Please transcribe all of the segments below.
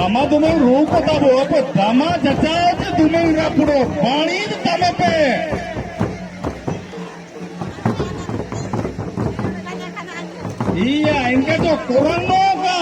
dama dumeng ruko tabo apa dama jajaj dumeng rapudo pani tame pe iya इनका जो kurang का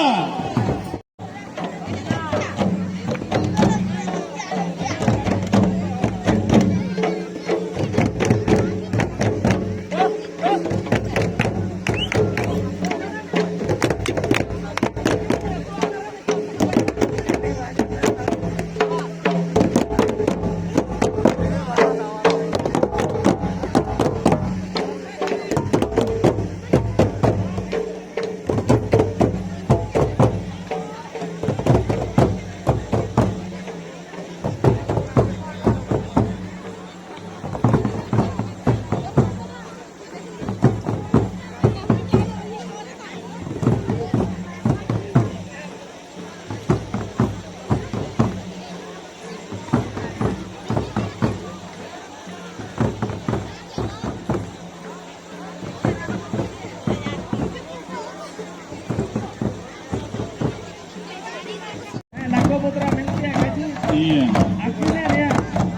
Iya. Akhirnya ya,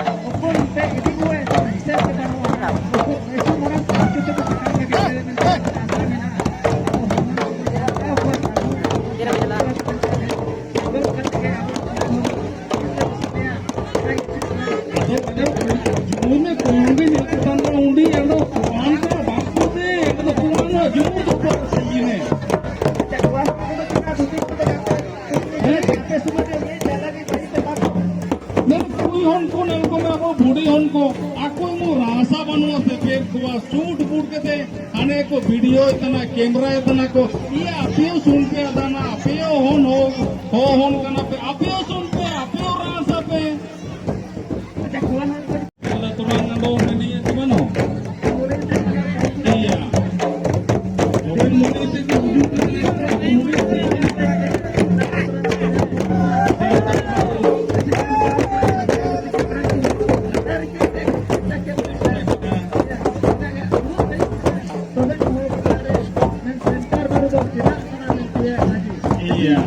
walaupun teh itu gue bisa kita mau itu orang kita bukan aku mau rasa banu se पेड़ को suit boot के थे आने को वीडियो इतना कैमरा इतना को ये अपियो सुन पे अदाना अपियो होन हो होन करना पे अपियो सुन पे अपियो रासा पे kalau turun nando ini gimana iya mobil itu iya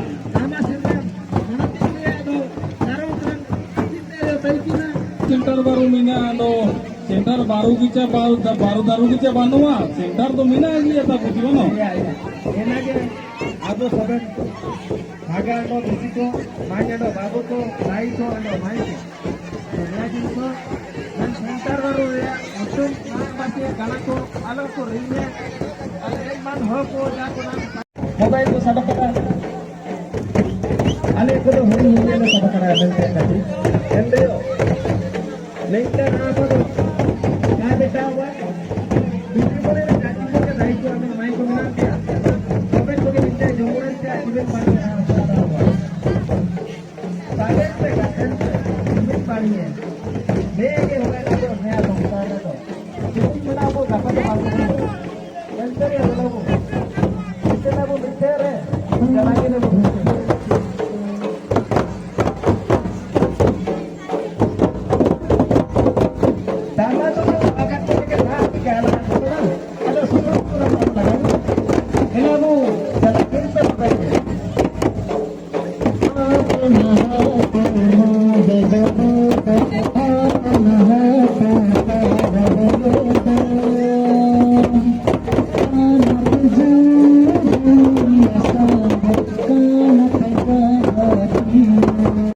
centre बारू मीना नो सेंटर बारू कीचा बारू दारू कीचा बानुआ सेंटर तो मीना इसलिए आता कुछ बनो एनागे आदो सबन भागा नो बिसी को मान्य नो बाबू को भाई को नो भाई को राजी को नन सेंटर बारू या उतुम पासे गाना को आलो को रिले एक मान हो को जा को मोबाइल को सब करा अले को तो हरी हिंदी में सब करा बनते हैं एंडेयो लेकर आप तो क्या बेटा हुआ दूसरी बोले जाति को के भाई को हमें माई को मिला दिया मोबाइल को के मिलते जोड़न से जीवन पानी हुआ सागर से गाजन से जीवन पानी है लेके हो गया तो नया संसार है तो जीवन बना वो गपत मालूम है अंतर है लोगों इतना वो मिलते रहे चलाने में वो Hello.